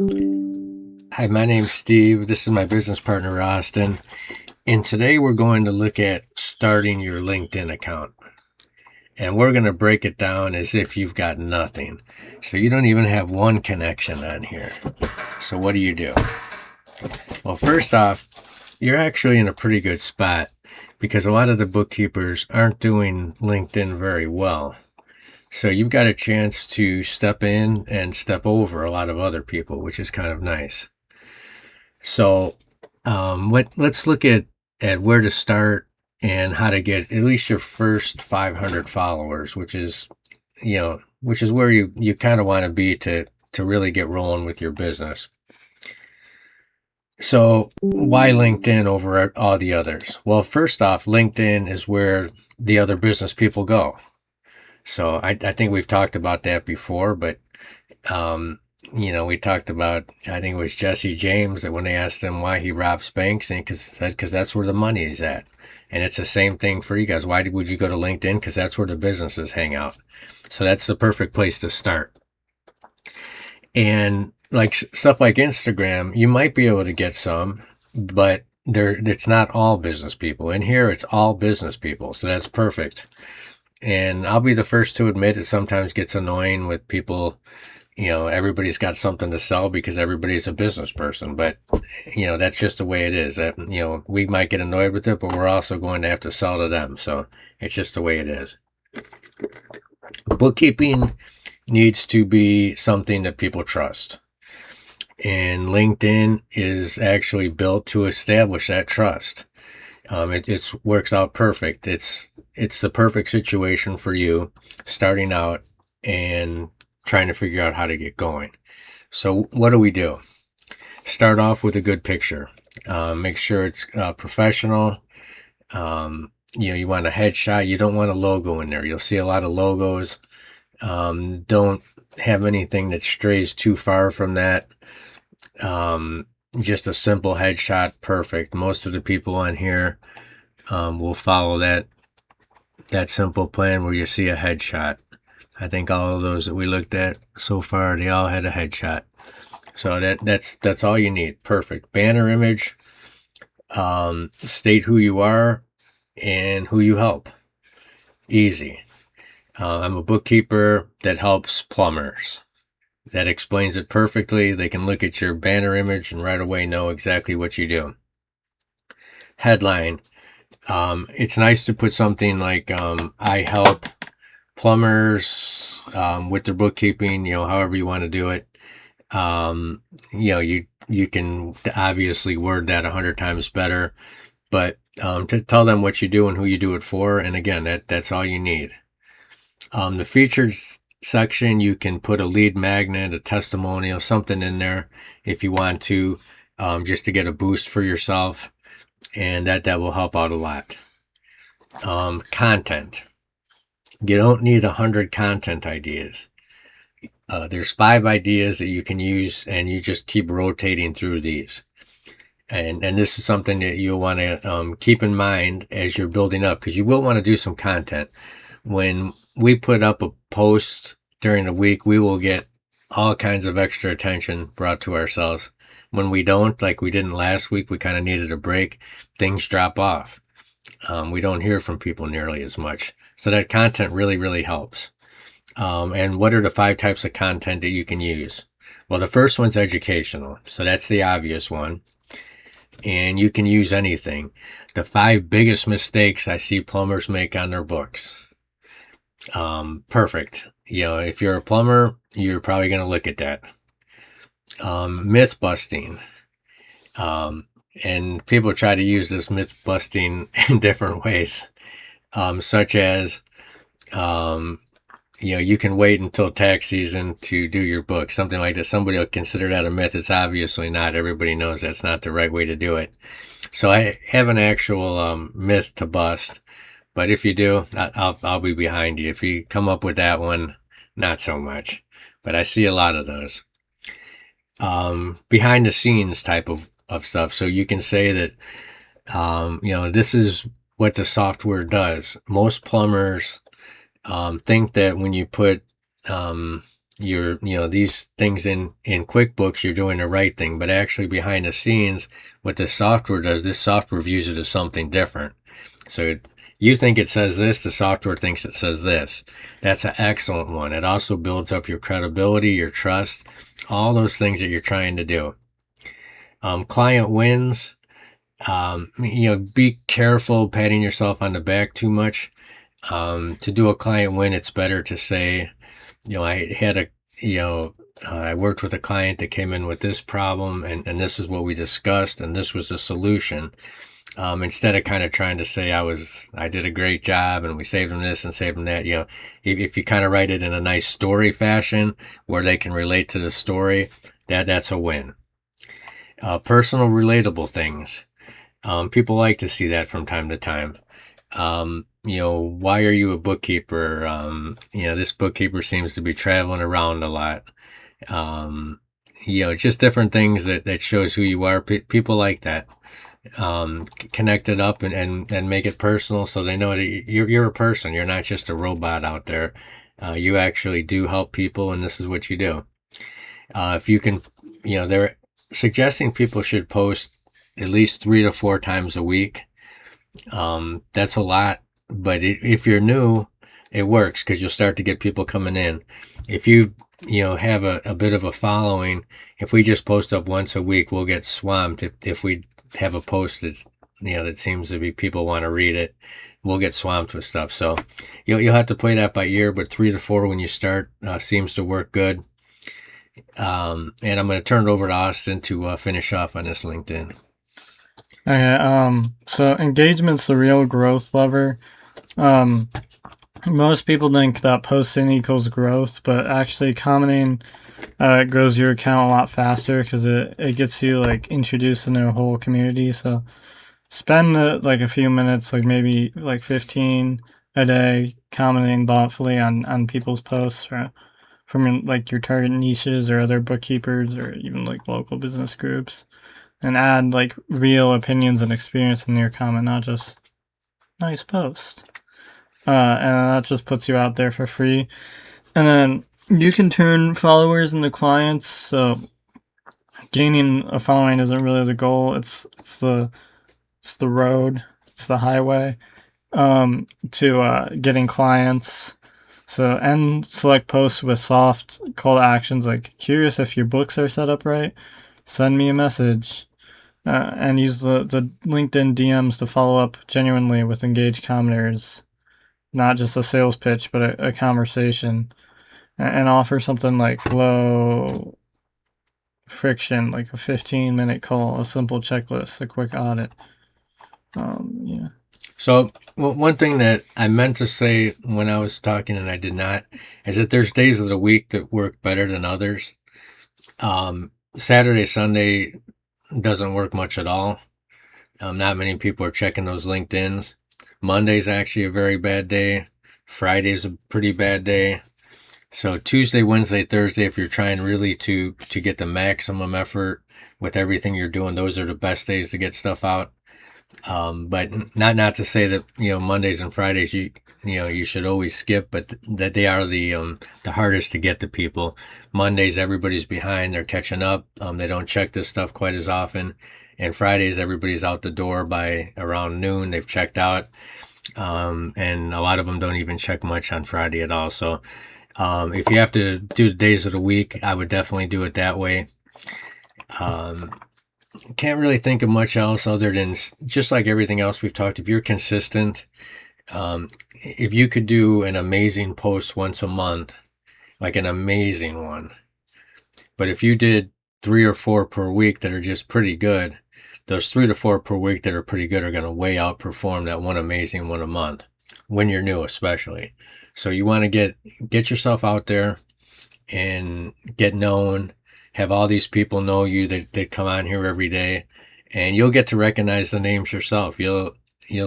Hi, my name's Steve. This is my business partner, Austin. And today we're going to look at starting your LinkedIn account. And we're going to break it down as if you've got nothing. So you don't even have one connection on here. So what do? Well, first off, you're actually in a pretty good spot because a lot of the bookkeepers aren't doing LinkedIn very well. So you've got a chance to step in and step over a lot of other people, which is kind of nice. So let's look at where to start and how to get at least your first 500 followers, which is where you kind of want to be to really get rolling with your business. So why LinkedIn over all the others? Well, first off, LinkedIn is where the other business people go. So I think we've talked about that before, but we talked about, I think it was Jesse James, that when they asked him why he robs banks, and because that's where the money is at. And it's the same thing for you guys. Why would you go to LinkedIn? Because that's where the businesses hang out. So that's the perfect place to start. And like stuff like Instagram, you might be able to get some, but it's not all business people. In here, it's all business people. So that's perfect. And I'll be the first to admit it sometimes gets annoying with people. Everybody's got something to sell because everybody's a business person, but that's just the way it is. That, we might get annoyed with it, but we're also going to have to sell to them. So it's just the way it is. Bookkeeping needs to be something that people trust. And LinkedIn is actually built to establish that trust. It works out perfect. It's the perfect situation for you starting out and trying to figure out how to get going. So what do? Start off with a good picture. Make sure it's professional. You want a headshot. You don't want a logo in there. You'll see a lot of logos. Don't have anything that strays too far from that. Just a simple headshot, perfect. Most of the people on here will follow that simple plan where you see a headshot. I think all of those that we looked at so far, they all had a headshot. So that's all you need. Perfect. Banner image, state who you are and who you help. Easy. I'm a bookkeeper that helps plumbers. That explains it perfectly. They can look at your banner image and right away know exactly what you do. Headline. It's nice to put something like, I help plumbers with their bookkeeping, however you want to do it. You can obviously word that 100 times better, but to tell them what you do and who you do it for. And again, that's all you need. The features section, you can put a lead magnet, a testimonial, something in there if you want to, just to get a boost for yourself. And that will help out a lot. Content. You don't need 100 content ideas. There's 5 ideas that you can use, and you just keep rotating through these. And this is something that you'll want to keep in mind as you're building up, because you will want to do some content. When we put up a post during the week, we will get all kinds of extra attention brought to ourselves. When we don't, like we didn't last week, we kind of needed a break, things drop off. We don't hear from people nearly as much. So that content really, really helps. And what are the 5 types of content that you can use? Well, the first one's educational. So that's the obvious one. And you can use anything. The 5 biggest mistakes I see plumbers make on their books. Perfect. If you're a plumber, you're probably going to look at that. Myth busting. And people try to use this myth busting in different ways, such as, you can wait until tax season to do your book, something like that. Somebody will consider that a myth. It's obviously not. Everybody knows that's not the right way to do it. So I have an actual myth to bust, but if you do, I'll be behind you. If you come up with that one, not so much, but I see a lot of those. Behind the scenes type of stuff. So you can say that, this is what the software does. Most plumbers think that when you put these things in QuickBooks, you're doing the right thing, but actually behind the scenes, what this software does, this software views it as something different. So you think it says this, the software thinks it says this. That's an excellent one. It also builds up your credibility, your trust, all those things that you're trying to do. Client wins. Be careful patting yourself on the back too much. To do a client win, it's better to say, I worked with a client that came in with this problem, and this is what we discussed, and this was the solution. Instead of kind of trying to say I did a great job and we saved them this and saved them that. If you kind of write it in a nice story fashion where they can relate to the story, that's a win. Personal relatable things. People like to see that from time to time. Why are you a bookkeeper? This bookkeeper seems to be traveling around a lot. Just different things that shows who you are. People like that. Connect it up and make it personal so they know that you're a person. You're not just a robot out there. You actually do help people, and this is what you do. If you can, they're suggesting people should post at least 3 to 4 times a week. That's a lot, but if you're new, it works because you'll start to get people coming in. If you have a bit of a following, if we just post up once a week, we'll get swamped. If we have a post that's that seems to be people want to read it, we'll get swamped with stuff. So you'll have to play that by ear, but 3 to 4 when you start seems to work good. And I'm going to turn it over to Austin to finish off on this LinkedIn. Okay, so engagement's the real growth lever. Most people think that posting equals growth, but actually commenting grows your account a lot faster because it gets you like introduced into a whole community. So spend like a few minutes, like maybe like 15 a day, commenting thoughtfully on people's posts from like your target niches or other bookkeepers or even like local business groups, and add like real opinions and experience in your comment, not just nice post. And that just puts you out there for free. And then you can turn followers into clients. So gaining a following isn't really the goal. It's the road. It's the highway to getting clients. So end select posts with soft call to actions like curious if your books are set up right. Send me a message. And use the LinkedIn DMs to follow up genuinely with engaged commenters. Not just a sales pitch, but a conversation, and offer something like low friction, like a 15-minute call, a simple checklist, a quick audit. Yeah. So one thing that I meant to say when I was talking and I did not is that there's days of the week that work better than others. Saturday, Sunday doesn't work much at all. Not many people are checking those LinkedIns. Monday's actually a very bad day. Friday's a pretty bad day. So Tuesday, Wednesday, Thursday, if you're trying really to get the maximum effort with everything you're doing, those are the best days to get stuff out. But not to say that Mondays and Fridays you should always skip, but that they are the hardest to get to people. Mondays everybody's behind, they're catching up. They don't check this stuff quite as often, and Fridays everybody's out the door by around noon. They've checked out, and a lot of them don't even check much on Friday at all. So if you have to do the days of the week, I would definitely do it that way. Can't really think of much else other than just like everything else we've talked. If you're consistent, if you could do an amazing post once a month, like an amazing one, but if you did 3 or 4 per week that are just pretty good, those 3 to 4 per week that are pretty good are going to way outperform that one amazing one a month when you're new, especially. So you want to get yourself out there and get known. Have all these people know you that come on here every day, and you'll get to recognize the names yourself. You'll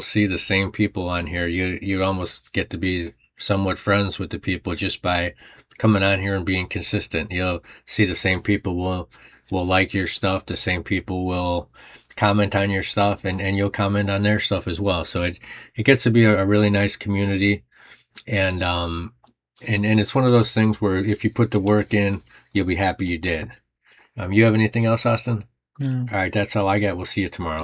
see the same people on here. You almost get to be somewhat friends with the people just by coming on here and being consistent. You'll see the same people will like your stuff. The same people will comment on your stuff, and you'll comment on their stuff as well. So it gets to be a really nice community. And and it's one of those things where if you put the work in, you'll be happy you did. You have anything else, Austin? No. All right, that's all I got. We'll see you tomorrow.